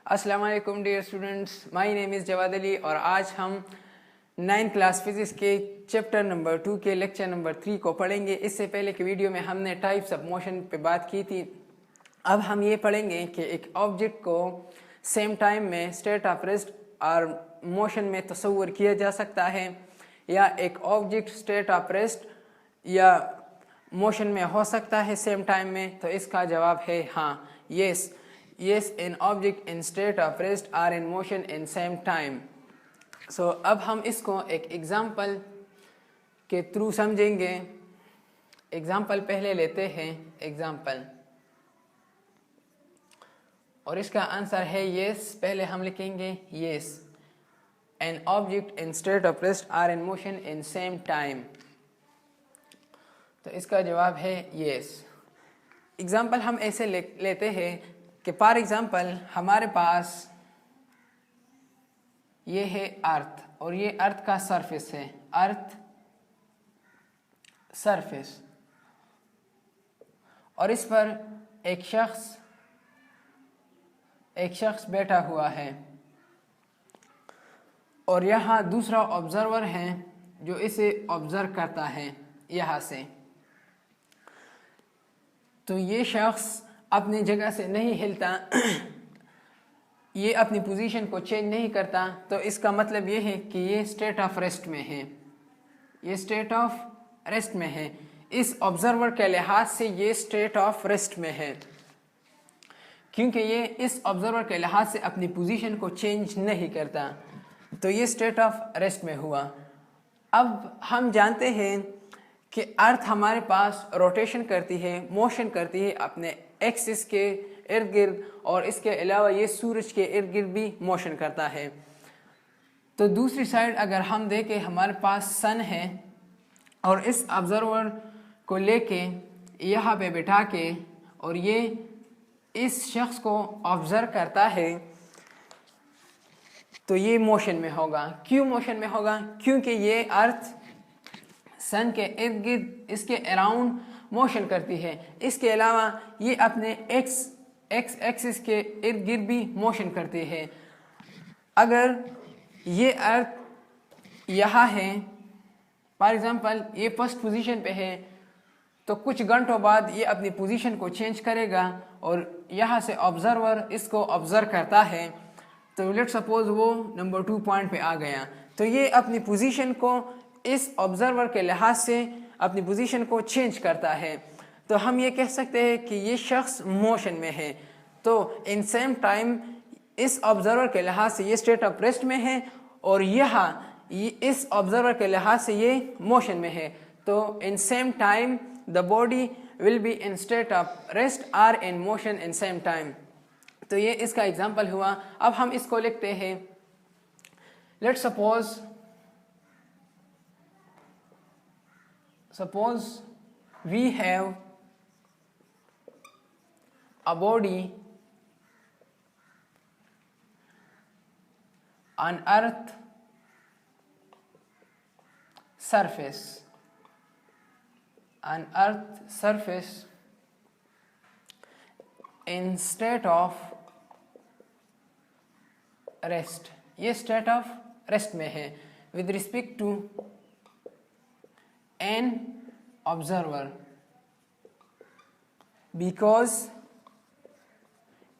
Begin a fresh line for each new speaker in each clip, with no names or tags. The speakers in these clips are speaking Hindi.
अस्सलाम वालेकुम dear students, my name is Jawad Ali और आज हम 9th क्लास फिजिक्स के चैप्टर नंबर 2 के लेक्चर नंबर 3 को पढ़ेंगे। इससे पहले के वीडियो में हमने टाइप्स ऑफ मोशन पे बात की थी। अब हम ये पढ़ेंगे कि एक ऑब्जेक्ट को सेम टाइम में स्टेट ऑफ रेस्ट और मोशन में तस्वुर किया जा सकता है या एक ऑब्जेक्ट स्टेट ऑफ रेस्ट या मोशन में हो सकता है सेम टाइम में। तो इसका जवाब है हाँ, yes an object in state of rest or in motion in same time। so अब हम इसको एक एग्जाम्पल के थ्रू समझेंगे। एग्जाम्पल पहले लेते हैं एग्जाम्पल, और इसका आंसर है yes। पहले हम लिखेंगे yes an object in state of rest or in motion in same time। तो इसका जवाब है yes। एग्जाम्पल हम ऐसे लेते हैं कि फॉर एग्जाम्पल हमारे पास ये है अर्थ और ये अर्थ का सरफेस है, अर्थ सरफेस, और इस पर एक शख्स बैठा हुआ है और यहाँ दूसरा ऑब्जर्वर है जो इसे ऑब्जर्व करता है यहाँ से। तो ये शख्स अपनी जगह से नहीं हिलता, ये अपनी पोजीशन को चेंज नहीं करता। तो इसका मतलब ये है कि ये स्टेट ऑफ रेस्ट में है, ये स्टेट ऑफ रेस्ट में है। इस ऑब्जर्वर के लिहाज से ये स्टेट ऑफ रेस्ट में है क्योंकि ये इस ऑब्जर्वर के लिहाज से अपनी पोजीशन को चेंज नहीं करता। तो ये स्टेट ऑफ रेस्ट में हुआ। अब हम जानते हैं कि अर्थ हमारे पास रोटेशन करती है, मोशन करती है अपने एक्सिस के इर्द गिर्द, और इसके अलावा ये सूरज के इर्द गिर्द भी मोशन करता है। तो दूसरी साइड अगर हम देखें, हमारे पास सन है और इस ऑब्जर्वर को लेके यहाँ पे बिठा के और ये इस शख्स को ऑब्जर्व करता है, तो ये मोशन में होगा। क्यों मोशन में होगा? क्योंकि ये अर्थ सन के इर्द गिर्द, इसके अराउंड मोशन करती है। इसके अलावा ये अपने एक्स एक्सिस के इर्द गिर्द भी मोशन करती है। अगर ये अर्थ यहाँ है, फॉर एग्जांपल ये फर्स्ट पोजीशन पे है, तो कुछ घंटों बाद ये अपनी पोजीशन को चेंज करेगा और यहाँ से ऑब्जर्वर इसको ऑब्जर्व करता है। तो लेट्स सपोज वो नंबर 2 पॉइंट पे आ गया, तो ये अपनी पोजीशन को इस ऑब्जर्वर के लिहाज से अपनी पोजीशन को चेंज करता है। तो हम ये कह सकते हैं कि ये शख्स मोशन में है। तो इन सेम टाइम इस ऑब्जर्वर के लिहाज से ये स्टेट ऑफ रेस्ट में है और यहाँ इस ऑब्जर्वर के लिहाज से ये मोशन में है। तो in same time the body will be in state of rest or in motion in same time. तो ये इसका एग्जाम्पल हुआ। अब हम इसको लिखते हैं, let's suppose we have a body on earth surface, in state of rest। ये state of rest में है with respect to an observer because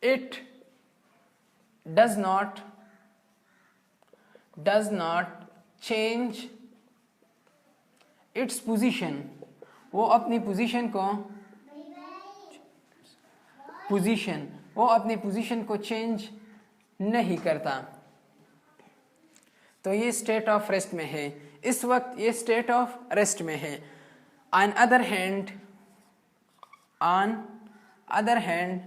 it does not change its position। वो अपनी पोजीशन को चेंज नहीं करता। तो ये स्टेट ऑफ रेस्ट में है, इस वक्त ये स्टेट ऑफ रेस्ट में है। ऑन अदर हैंड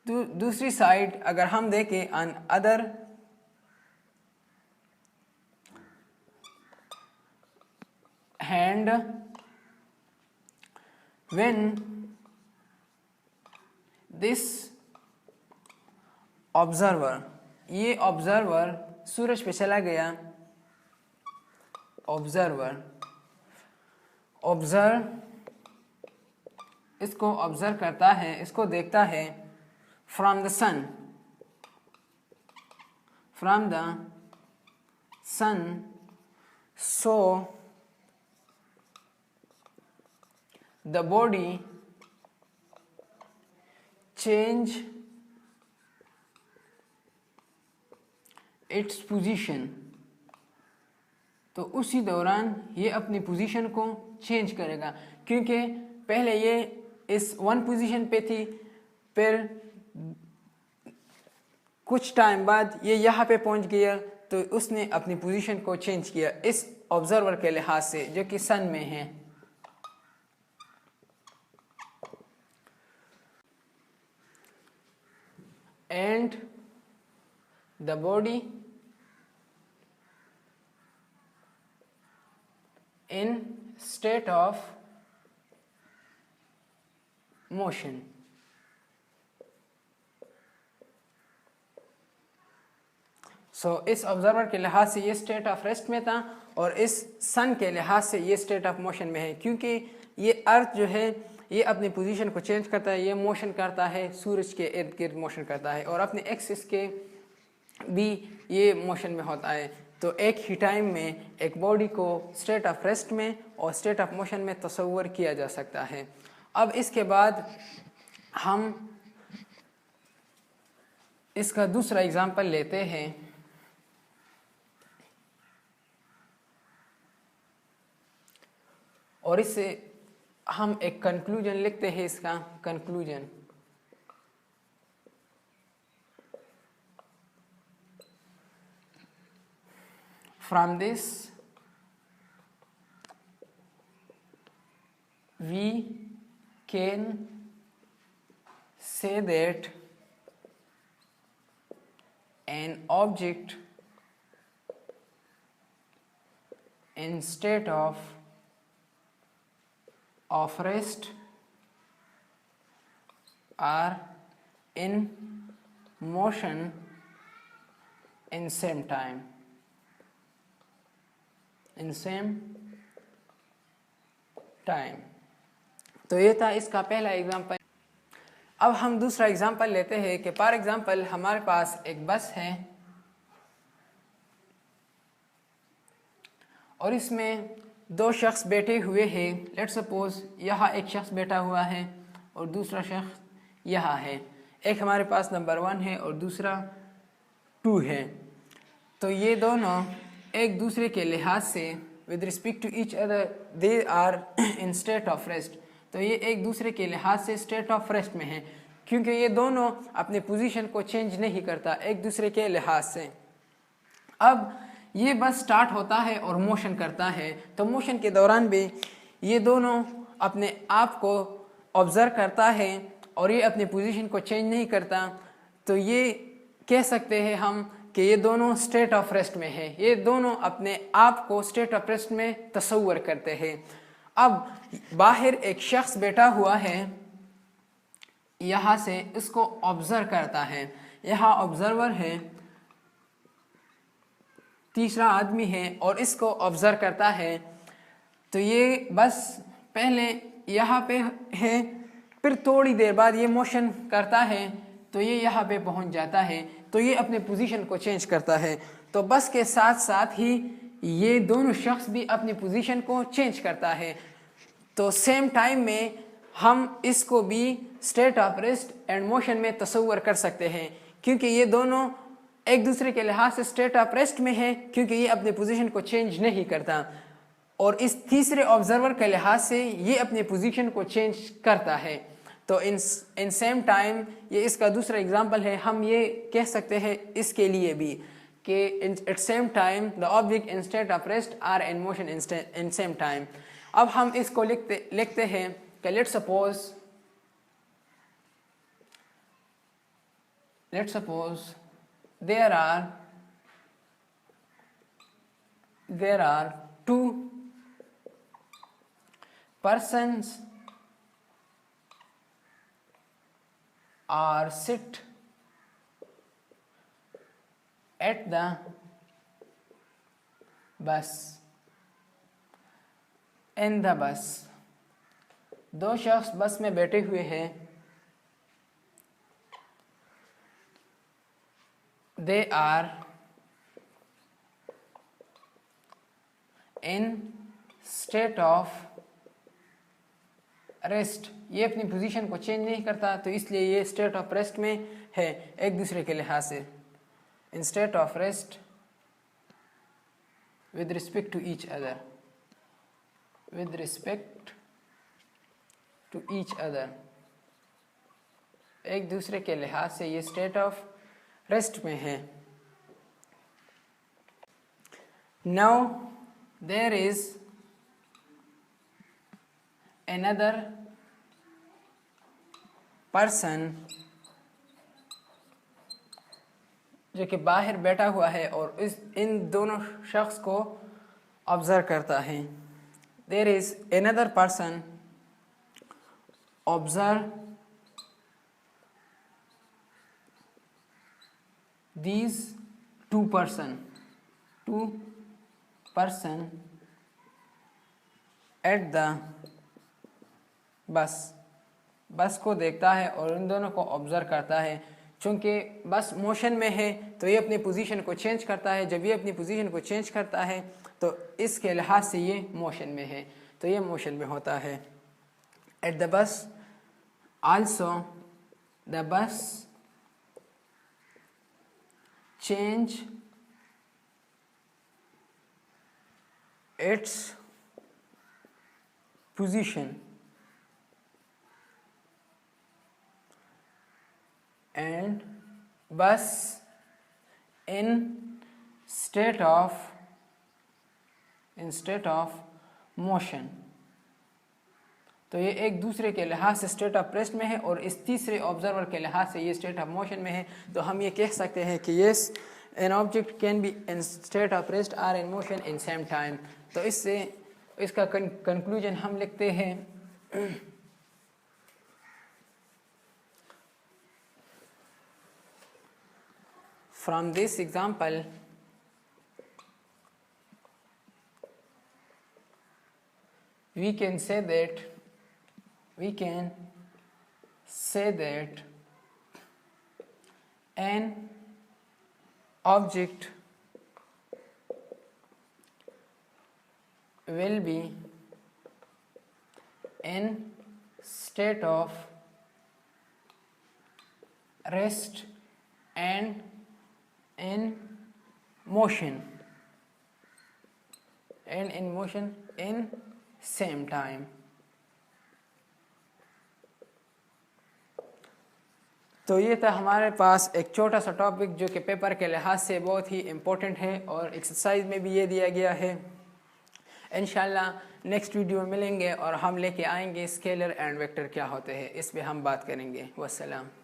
दूसरी साइड अगर हम देखें, on other hand when this observer, ये ऑब्जर्वर सूरज पे चला गया, ऑब्जर्व इसको ऑब्जर्व करता है, इसको देखता है from the sun, from the sun, so the body change its position। तो उसी दौरान ये अपनी पोजीशन को चेंज करेगा, क्योंकि पहले ये इस वन पोजीशन पे थी, फिर कुछ टाइम बाद ये यहाँ पे पहुंच गया, तो उसने अपनी पोजीशन को चेंज किया इस ऑब्जर्वर के लिहाज से जो कि सन में है। And the body in state of motion। इस ऑब्जर्वर के लिहाज से ये स्टेट ऑफ रेस्ट में था और इस सन के लिहाज से ये स्टेट ऑफ मोशन में है, क्योंकि ये अर्थ जो है ये अपनी पोजीशन को चेंज करता है, ये मोशन करता है, सूरज के इर्द गिर्द मोशन करता है और अपने एक्सिस के भी ये मोशन में होता है। तो एक ही टाइम में एक बॉडी को स्टेट ऑफ रेस्ट में और स्टेट ऑफ मोशन में तस्वर किया जा सकता है। अब इसके बाद हम इसका दूसरा एग्जांपल लेते हैं। और इससे हम एक कंक्लूजन लिखते हैं, इसका conclusion. From this we can say that an object in state of rest are in motion in same time, in same time। तो ये था इसका पहला एग्जाम्पल। अब हम दूसरा एग्जाम्पल लेते हैं कि फॉर एग्जाम्पल हमारे पास एक बस है और इसमें दो शख्स बैठे हुए हैं। लेट्स सपोज यहाँ एक शख्स बैठा हुआ है और दूसरा शख्स यहाँ है। एक हमारे पास नंबर 1 है और दूसरा 2 है। तो ये दोनों एक दूसरे के लिहाज से with respect to each other they are in state of rest. तो ये एक दूसरे के लिहाज से स्टेट ऑफ रेस्ट में है, क्योंकि ये दोनों अपने पोजीशन को चेंज नहीं करता एक दूसरे के लिहाज से। अब ये बस स्टार्ट होता है और मोशन करता है, तो मोशन के दौरान भी ये दोनों अपने आप को ऑब्जर्व करता है और ये अपने पोजीशन को चेंज नहीं करता। तो ये कह सकते हैं हम कि ये दोनों स्टेट ऑफ रेस्ट में है, ये दोनों अपने आप को स्टेट ऑफ रेस्ट में तस्वर करते हैं। अब बाहर एक शख्स बैठा हुआ है, यहाँ से इसको ऑब्जर्व करता है, यहाँ ऑब्जर्वर है, तीसरा आदमी है और इसको ऑब्जर्व करता है। तो ये बस पहले यहाँ पे है, फिर थोड़ी देर बाद ये मोशन करता है तो ये यहाँ पे पहुँच जाता है, तो ये अपने पोजीशन को चेंज करता है। तो बस के साथ साथ ही ये दोनों शख्स भी अपनी पोजीशन को चेंज करता है। तो सेम टाइम में हम इसको भी state of rest and motion में तस्वर कर सकते हैं, क्योंकि ये दोनों एक दूसरे के लिहाज से स्टेट ऑफ रेस्ट में है, क्योंकि ये अपने पोजीशन को चेंज नहीं करता। और इस तीसरे ऑब्जर्वर के लिहाज से ये अपने पोजीशन को चेंज करता है। तो इन सेम टाइम ये इसका दूसरा एग्जांपल है। हम ये कह सकते हैं इसके लिए भी कि at same time the object in state of rest or in motion in same time. अब हम इसको लिखते हैं कि let's suppose there are two persons are sit at the bus, in the bus। दो शख्स बस में बैठे हुए हैं। They are in state of rest, ये अपनी पोजीशन को चेंज नहीं करता, तो इसलिए ये स्टेट ऑफ रेस्ट में है एक दूसरे के लिहाज से। In state of rest with respect to each other, with respect to each other, एक दूसरे के लिहाज से ये स्टेट ऑफ रेस्ट में है। Now there is another person जो कि बाहर बैठा हुआ है और इन दोनों शख्स को ऑब्जर्व करता है। There is another person observe these two person at the बस को देखता है और इन दोनों को ऑब्जर्व करता है। चूँकि बस मोशन में है तो ये अपनी पोजीशन को चेंज करता है, जब ये अपनी पोजीशन को चेंज करता है तो इसके लिहाज से ये मोशन में है, तो ये मोशन में होता है। At the bus also the bus change its position and bus in state of motion, तो ये एक दूसरे के लिहाज से स्टेट ऑफ रेस्ट में है और इस तीसरे ऑब्जर्वर के लिहाज से ये स्टेट ऑफ मोशन में है। तो हम ये कह सकते हैं कि yes an object can be in state of rest or in motion in same time. तो इससे इसका कंक्लूजन हम लिखते हैं From this example, we can say that an object will be in state of rest and in motion in same time। तो ये था हमारे पास एक छोटा सा टॉपिक जो कि पेपर के लिहाज से बहुत ही इम्पोर्टेंट है और एक्सरसाइज में भी ये दिया गया है। इंशाल्लाह नेक्स्ट वीडियो में मिलेंगे और हम लेके आएंगे स्केलर एंड वेक्टर क्या होते हैं, इस पे हम बात करेंगे। वस्सलाम।